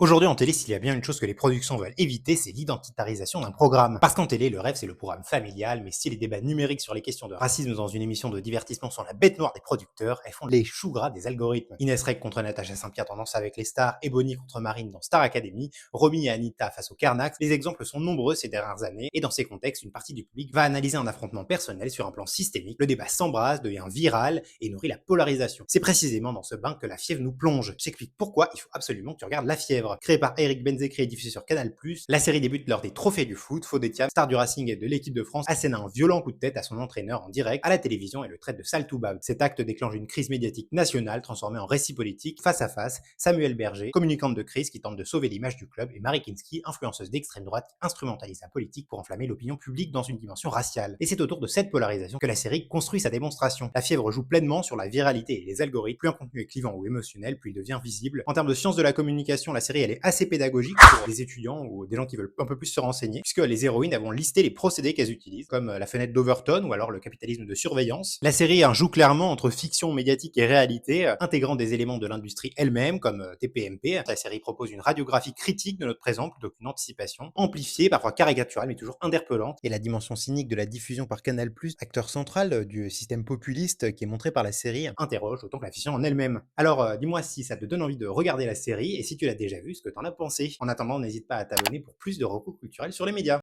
Aujourd'hui en télé, s'il y a bien une chose que les productions veulent éviter, c'est l'identitarisation d'un programme. Parce qu'en télé, le rêve c'est le programme familial, mais si les débats numériques sur les questions de racisme dans une émission de divertissement sont la bête noire des producteurs, elles font les choux gras des algorithmes. Inès Reg contre Natacha Saint-Pierre dans Danse avec les stars, Ebony contre Marine dans Star Academy, Romy et Anita face au Carnax, les exemples sont nombreux ces dernières années, et dans ces contextes, une partie du public va analyser un affrontement personnel sur un plan systémique, le débat s'embrase, devient viral et nourrit la polarisation. C'est précisément dans ce bain que La Fièvre nous plonge. J'explique pourquoi il faut absolument que tu regardes La Fièvre. Créée par Eric Benzekri et diffusée sur Canal+, la série débute lors des trophées du foot. Fodetiam, star du Racing et de l'équipe de France, assène un violent coup de tête à son entraîneur en direct à la télévision et le traite de sale toubab. Cet acte déclenche une crise médiatique nationale transformée en récit politique face à face. Samuel Berger, communicante de crise qui tente de sauver l'image du club, et Marie Kinski, influenceuse d'extrême droite qui instrumentalise la politique pour enflammer l'opinion publique dans une dimension raciale. Et c'est autour de cette polarisation que la série construit sa démonstration. La Fièvre joue pleinement sur la viralité et les algorithmes. Plus un contenu est clivant ou émotionnel, plus il devient visible. En termes de sciences de la communication, la série elle est assez pédagogique pour des étudiants ou des gens qui veulent un peu plus se renseigner, puisque les héroïnes vont lister les procédés qu'elles utilisent, comme la fenêtre d'Overton ou alors le capitalisme de surveillance. La série joue clairement entre fiction médiatique et réalité, intégrant des éléments de l'industrie elle-même, comme TPMP. La série propose une radiographie critique de notre présent plutôt qu'une anticipation, amplifiée, parfois caricaturale, mais toujours interpellante. Et la dimension cynique de la diffusion par Canal+, acteur central du système populiste qui est montré par la série, interroge autant que la fiction en elle-même. Alors, dis-moi si ça te donne envie de regarder la série et si tu l'as déjà vue, ce que t'en as pensé. En attendant, n'hésite pas à t'abonner pour plus de recours culturels sur les médias.